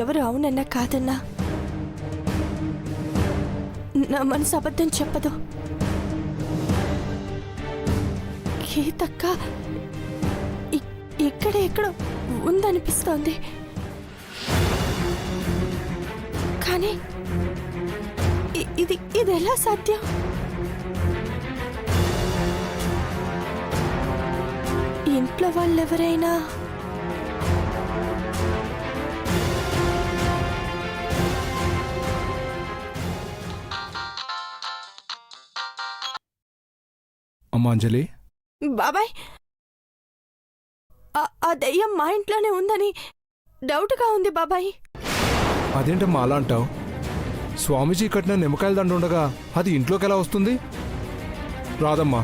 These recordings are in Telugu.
ఎవరు అవునన్నా కాదన్నా నా మనసు అబద్ధం చెప్పదు. గీతక్క ఎక్కడో ఉందనిపిస్తోంది. కానీ ఇది ఎలా సాధ్యం? ఇంట్లో వాళ్ళెవరైనా అమ్మా అంజలి. బాబాయ్, ఆ దెయ్యం మా ఇంట్లోనే ఉందని డౌట్గా ఉంది బాబాయ్. అదేంటమ్మా అలా అంటావు? స్వామీజీ కట్టిన నిమ్మకాయల దండ ఉండగా అది ఇంట్లోకి ఎలా వస్తుంది? రాదమ్మా.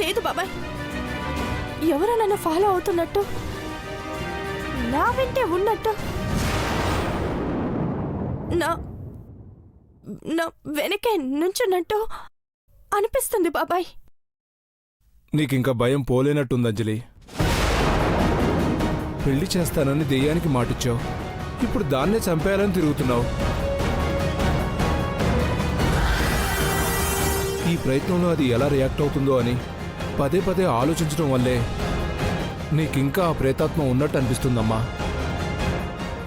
లేదు బాబాయ్, ఎవరో నన్ను ఫాలో అవుతున్నట్టు, నా వెంటే ఉన్నట్టు, నా వెనకే నుంచున్నట్టు అనిపిస్తుంది బాబాయ్. నీకింకా భయం పోలేనట్టుంది అంజలి. పెళ్లి చేస్తానని దెయ్యానికి మాటిచ్చావు, ఇప్పుడు దాన్నే చంపేయాలని తిరుగుతున్నావు. ఈ ప్రయత్నంలో అది ఎలా రియాక్ట్ అవుతుందో అని పదే పదే ఆలోచించడం వల్లే నీకింకా ఆ ప్రేతాత్మ ఉన్నట్టు అనిపిస్తుందమ్మా.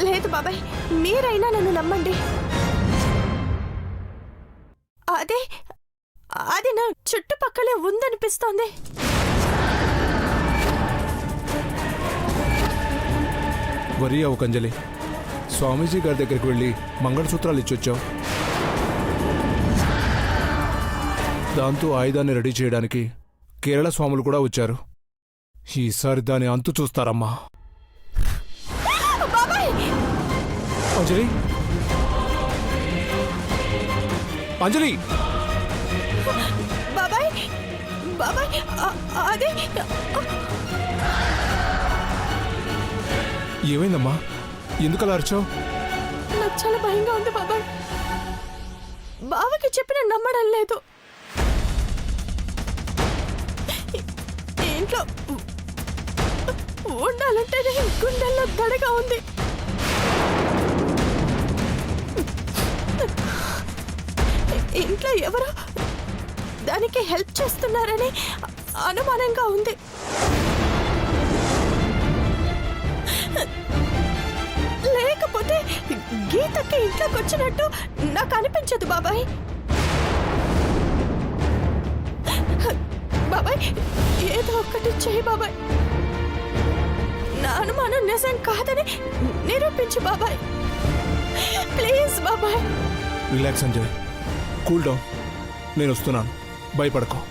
లేదు బాబాయ్, మీరైనా నన్ను నమ్మండి. అది నా చుట్టుపక్కలే ఉందనిపిస్తోంది. వరి అవ్వకు అంజలి. స్వామీజీ గారి దగ్గరికి వెళ్ళి మంగళసూత్రాలు ఇచ్చొచ్చావు. దాంతో ఆయుధాన్ని రెడీ చేయడానికి కేరళ స్వాములు కూడా వచ్చారు. ఈసారి దాని అంతు చూస్తారమ్మా. అంజలి, అంజలి! బాబాయ్, బాబాయ్, అదే ఏమైందమ్మా? ఎందుకలా అరిచావు? నాకు చాలా భయంగా ఉంది బాబాయ్. బావకి చెప్పిన నమ్మడం లేదు. ఇంట్లో ఉండాలంటేనే గుండెల్లో దడగా ఉంది. ఇంట్లో ఎవరో దానికి హెల్ప్ చేస్తున్నారని అనుమానంగా ఉంది. లేకపోతే గీతకి ఇంట్లోకి వచ్చినట్టు నాకు అనిపించదు బాబాయ్. బాబాయ్, ఏదో ఒక్కటి చేయి బాబాయ్. నా అనుమానం నిజం కాదని నిరూపించు బాబాయ్. ప్లీజ్ బాబాయ్. రిలాక్స్ అంజలి, కూల్ డౌన్. నేను వస్తున్నాను, భయపడకో.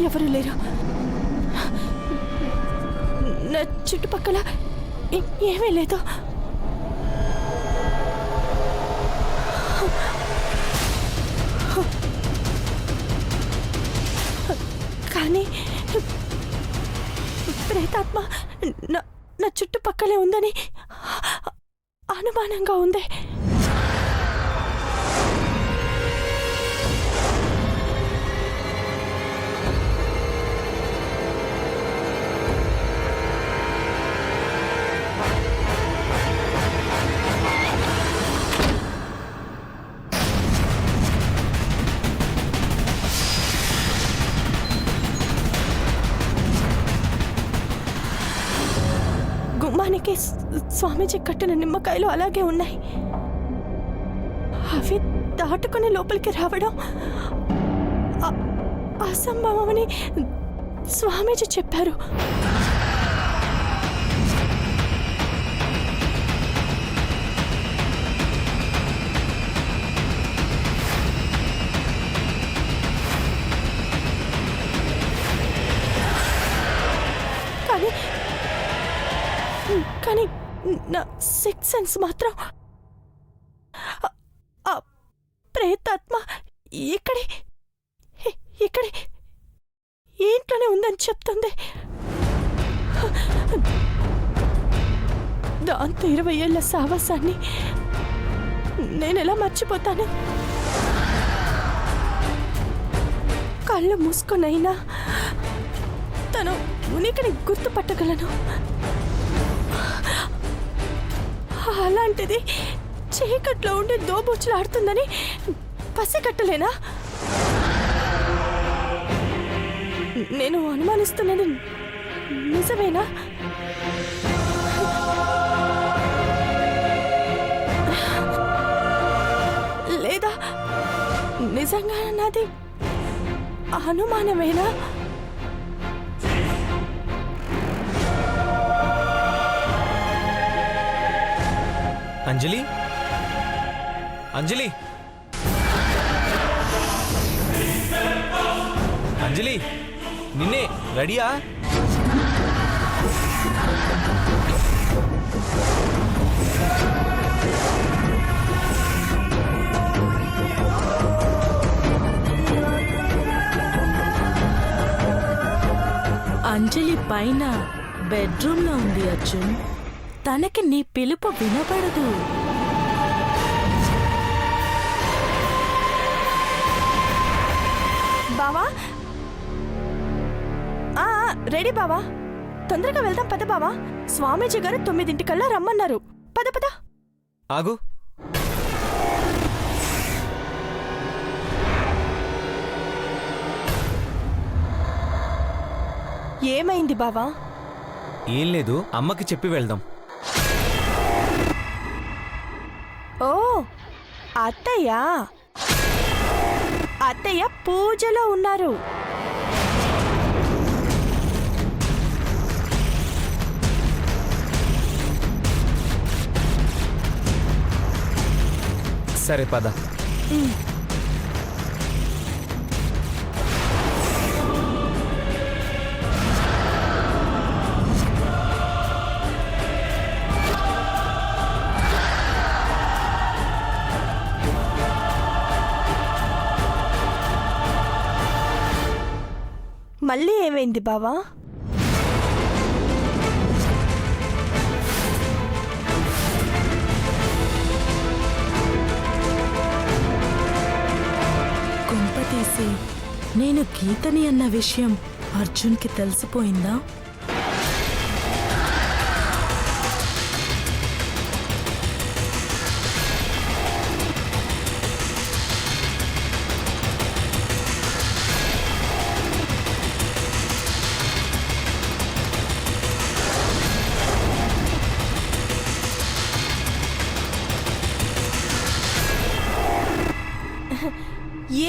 ఎవరు లేరు. నా చుట్టుపక్కల ఏమీ లేదు. కానీ ప్రేతాత్మ నా చుట్టుపక్కలే ఉందని అనుమానంగా ఉంది. అలాగే స్వామీజీ కట్టిన నిమ్మకాయలు అలాగే ఉన్నాయి. అవి దాటుకుని లోపలికి రావడం అసంభవమని స్వామీజీ చెప్పారు. కానీ నా సిక్స్ సెన్స్ మాత్రం ప్రేతాత్మ ఇక్కడే ఇంట్లోనే ఉందని చెప్తుంది. దాంతో 20 ఏళ్ల సావాసాన్ని నేనెలా మర్చిపోతాను? కళ్ళు మూసుకొనైనా తను ఉనికిని గుర్తుపట్టగలను. అలాంటిది చీకట్లో ఉండి దోబూచులాడుతుందని పసిగట్టలేనా? నేను అనుమానిస్తున్నది నిజమేనా? లేదా నిజంగా నాది అనుమానమేనా? అంజలి, అంజలి, అంజలి, నిన్నే. రెడీయా? అంజలి పైన బెడ్రూమ్లో ఉంది అర్జున్. తనకి నీ పిలుపు వినపడదు. బావా, రెడీ బావా, తొందరగా వెళ్దాం పద బావా. స్వామీజీ గారు 9 రమ్మన్నారు. పద పద. ఆగు. ఏమైంది బావా? ఏం లేదు, అమ్మకి చెప్పి వెళ్దాం. ఓ అత్తయ్య పూజలో ఉన్నారు. సరే పద. మళ్ళీ ఏమైంది బావా? కుంపతీసి నేను గీతని అన్న విషయం అర్జున్కి తెలిసిపోయిందా?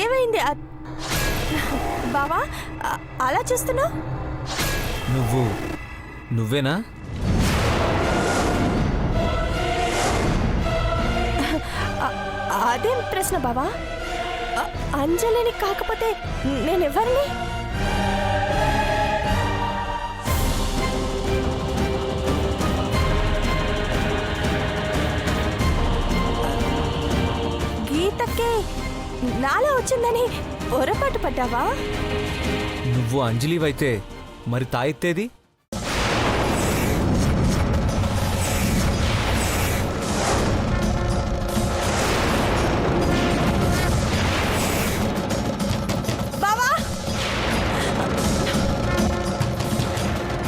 ఏమైంది బావా అలా చూస్తున్నావు? నువ్వేనా? అదేం ప్రశ్న బావా? అంజలిని కాకపోతే నేనెవరిని? గీతకే నాలా వచ్చిందని పొరపాటు పడ్డావా? నువ్వు అంజలివైతే మరి తాయెత్తేది? బావా,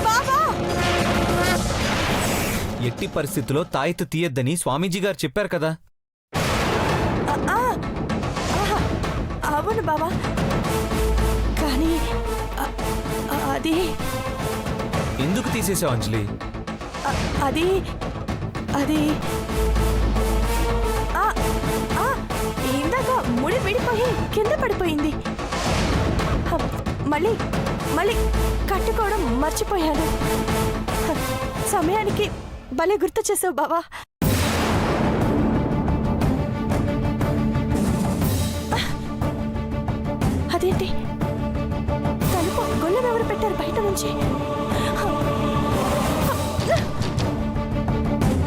బావా, ఎట్టి పరిస్థితిలో తాయెత్తు తీయొద్దని స్వామీజీ గారు చెప్పారు కదా. అవును బావా, కానీ అది ఎందుకు తీసేసావు అంజలి? అది అది ఆ, ఆ, ఇందాక ముడి విడిపోయి కింద పడిపోయింది. మళ్ళీ మళ్ళీ కట్టుకోవడం మర్చిపోయాను. సమయానికి భలే గుర్తు చేసావు బావా. అదేంటి తలుపు గొల్లెం ఎవరు పెట్టారు బయట నుంచి?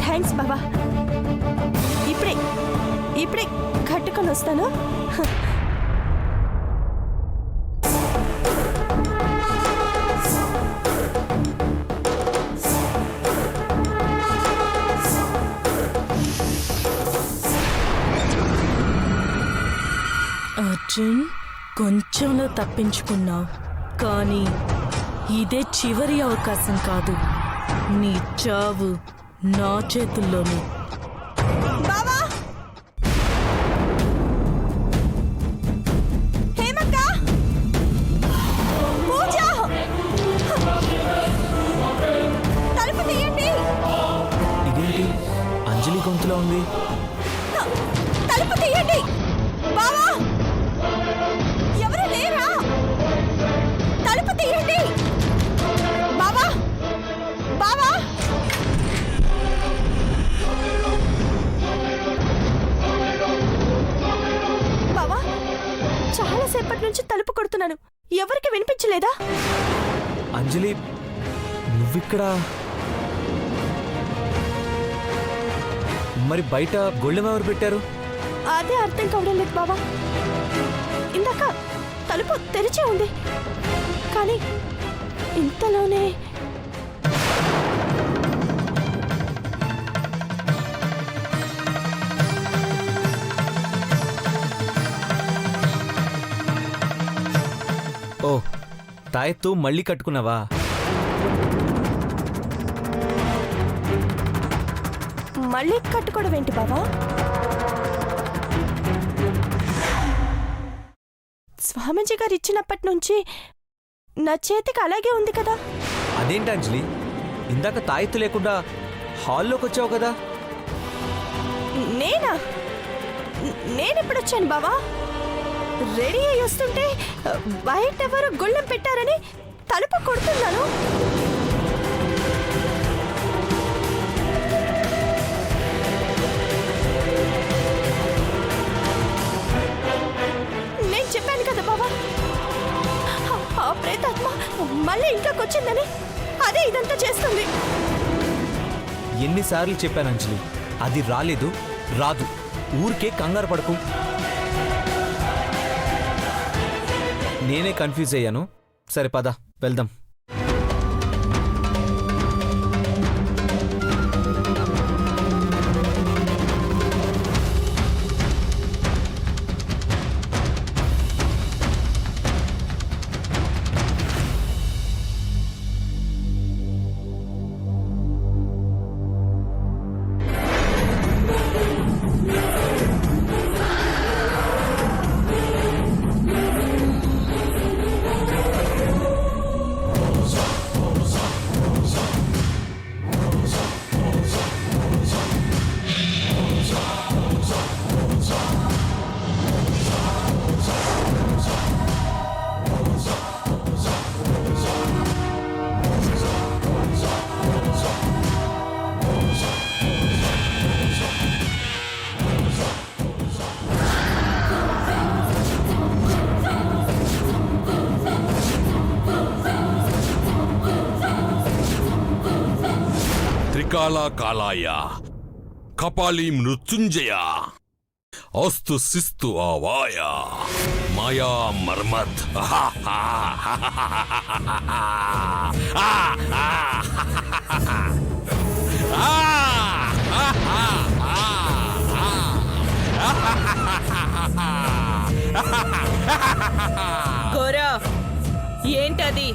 థ్యాంక్స్ బాబా. ఇప్పుడే ఇప్పుడే కట్టుకొని వస్తాను. అర్జున్, కొంచెంలో తప్పించుకున్నావు, కానీ ఇదే చివరి అవకాశం కాదు. నీ చావు నా చేతుల్లోనే. బావా, హేమక్క, పూజ, తలుపు తీయండి. ఇదేంటి అంజలి గొంతులో ఉంది? తలుపు తీయండి బావా. ఎవరు లేరా? తలుపు తీయండి బావా. బావా, బావా, చాలాసేపటి నుంచి తలుపు కొడుతున్నాను, ఎవరికి వినిపించలేదా? అంజలి, నువ్విక్కడ? మరి బయట గొళ్ళెం ఎవరు పెట్టారు? అదే అర్థం కావడం లేదు బావా. ఇందాక తలుపు తెరిచే ఉంది, కానీ ఇంతలోనే ఓ, తాయెత్తు మళ్ళీ కట్టుకున్నావా? మళ్ళీ కట్టుకోవడం ఏంటి బావా? స్వామీజీ గారు ఇచ్చినప్పటి నుంచి నా చేతికి అలాగే ఉంది కదా. అదేంటి అంజలి, ఇందాక తాయెత్తు లేకుండా హాల్లోకి వచ్చావు కదా? నేనా? నేనెప్పుడు వచ్చాను బావా? రెడీ అయ్యి వస్తుంటే బయట ఎవరు గొళ్ళెం పెట్టారని తలుపు కొడుతున్నాను. నేను చెప్పాను కదా బావా, ఆ ప్రేతాత్మ మళ్ళీ ఇంట్లోకి వచ్చిందని అదే ఇదంతా చేస్తుంది. ఎన్నిసార్లు చెప్పాను అంజలి, అది రాలేదు, రాదు. ఊరికే కంగారు పడకు. నేనే కన్ఫ్యూజ్ అయ్యాను. సరే పద వెళ్దాం. త్రికాళాకాలాయ కపాలి మృత్యుంజయ అస్తు శిస్తు ఆవాయ మాయా మర్మత్ గోరా, ఏంటది?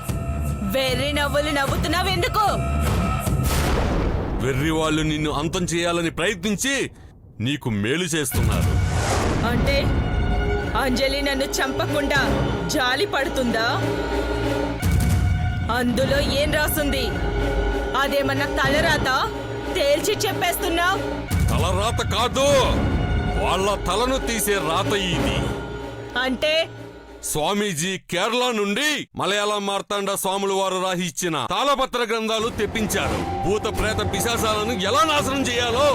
వెర్రి నవ్వులు నవ్వుతున్నావెందుకు? వెర్రి వాళ్ళు నిన్ను అంతం చేయాలని ప్రయత్నించి నీకు మేలు చేస్తున్నారు. అంటే అంజలి నన్ను చంపకుండా జాలి పడుతుందా? అందులో ఏం రాసుంది? అదేమన్నా తలరాత తేల్చి చెప్పేస్తున్నావు. తలరాత కాదు, వాళ్ళ తలను తీసే రాత ఇది. అంటే స్వామీజీ కేరళ నుండి మలయాళం మార్తాండ స్వాముల వారు రాసిచ్చిన తాళపత్ర గ్రంథాలు తెప్పించారు. భూత ప్రేత పిశాచాలను ఎలా నాశనం చేయాలో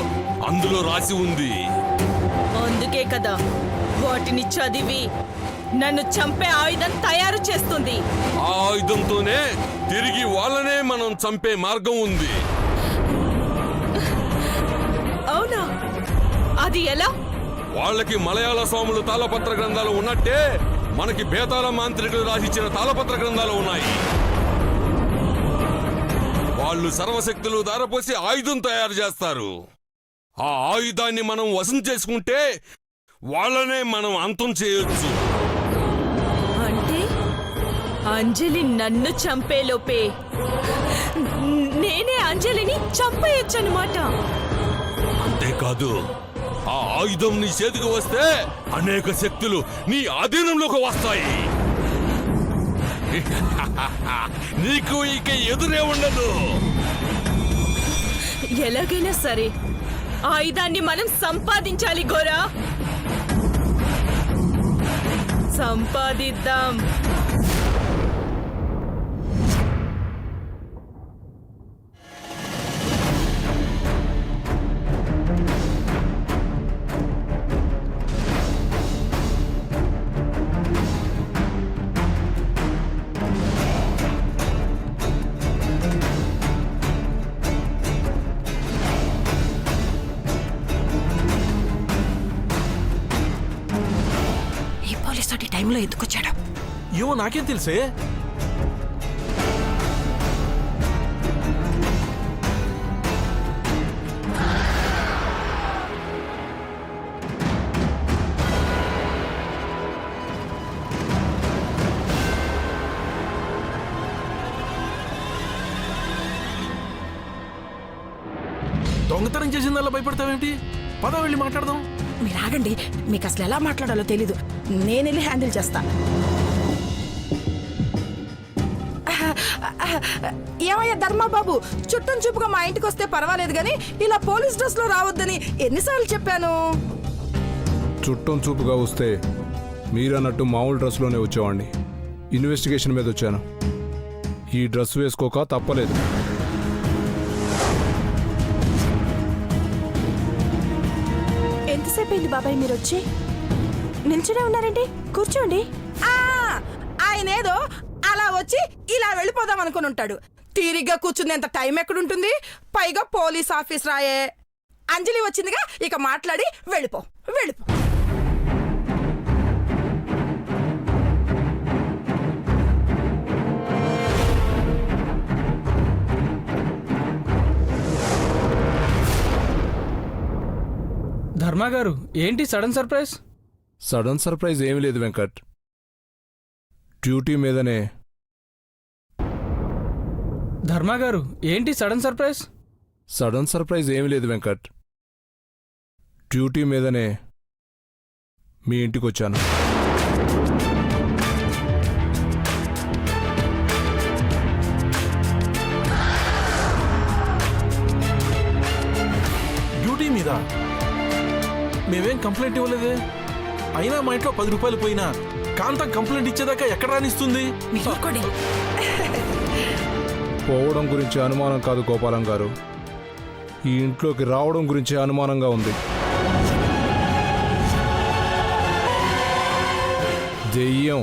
అందులో రాసి ఉంది. అందుకే కదా వాటిని చదివి నన్ను చంపే ఆయుధం తయారు చేస్తుంది. ఆ ఆయుధంతోనే తిరిగి వాళ్ళనే మనం చంపే మార్గం ఉంది. అవునా? అది ఎలా? వాళ్ళకి మలయాళ స్వాములు తాళపత్ర గ్రంథాలు ఉన్నట్టే మనకి బేతాళ మాంత్రికులు రాసిచ్చిన తాళపత్ర గ్రంథాలు ఉన్నాయి. వాళ్ళు సర్వశక్తులు ధారపోసి ఆయుధం తయారు చేస్తారు. ఆ ఆయుధాన్ని మనం వశం చేసుకుంటే వాళ్ళనే మనం అంతం చేయొచ్చు. అంటే అంజలి నన్ను చంపేలోపే నేనే అంజలిని చంపేయొచ్చనమాట. అంతేకాదు, ఆ ఆయుధం నీ చేతికి వస్తే అనేక శక్తులు నీ ఆధీనంలోకి వస్తాయి. నీకు ఇక ఎదురే ఉండదు. ఎలాగైనా సరే ఆయుధాన్ని మనం సంపాదించాలి గోరా. సంపాదిద్దాం. ఈ పోలీస్ తోటి టైంలో ఎందుకు వచ్చాడు? ఏమో నాకేం తెలుసే. దొంగతనం చేసిందల్లా భయపడతావేంటి? పద వెళ్ళి మాట్లాడదాం. మీరు ఆగండి, మీకు అసలు ఎలా మాట్లాడాలో తెలీదు. నేను వెళ్ళి హ్యాండిల్ చేస్తా. ఏమయ్యా ధర్మాబాబు, చుట్టం చూపుగా మా ఇంటికి వస్తే పర్వాలేదు కానీ ఇలా పోలీస్ డ్రెస్ లో రావద్దని ఎన్నిసార్లు చెప్పాను? చుట్టం చూపుగా వస్తే మీరన్నట్టు మామూలు డ్రెస్లోనే వచ్చేవాడిని. ఇన్వెస్టిగేషన్ మీద వచ్చాను. ఈ డ్రెస్ వేసుకోక తప్పలేదు. ఎంతసేపు అయింది బాబాయ్ మీరు వచ్చి? నిల్చునే ఉన్నారండి, కూర్చోండి. ఆయన ఏదో అలా వచ్చి ఇలా వెళ్ళిపోదాం అనుకుని ఉంటాడు. తీరిగ్గా కూర్చునేంత టైం ఎక్కడుంటుంది? పైగా పోలీస్ ఆఫీస్ రాయే. అంజలి వచ్చిందిగా, ఇక మాట్లాడి వెళ్ళిపో వెళ్ళిపో. ధర్మా గారు, ఏంటి సడన్ సర్ప్రైజ్? సడన్ సర్ప్రైజ్ ఏమీ లేదు వెంకట్. డ్యూటీ మీదనే. ధర్మా గారు, ఏంటి సడన్ సర్ప్రైజ్? సడన్ సర్ప్రైజ్ ఏమీ లేదు వెంకట్. డ్యూటీ మీదనే మీ ఇంటికి వచ్చాను. డ్యూటీ మీద మేమేం కంప్లైంట్ ఇవ్వలేదే. అయినా మా ఇంట్లో 10 రూపాయలు పోయినా కాంతం కంప్లైంట్ ఇచ్చేదాకా ఎక్కడ రానిస్తుంది? పోవడం గురించి అనుమానం కాదు గోపాలం గారు, ఈ ఇంట్లోకి రావడం గురించి అనుమానంగా ఉంది. దెయ్యం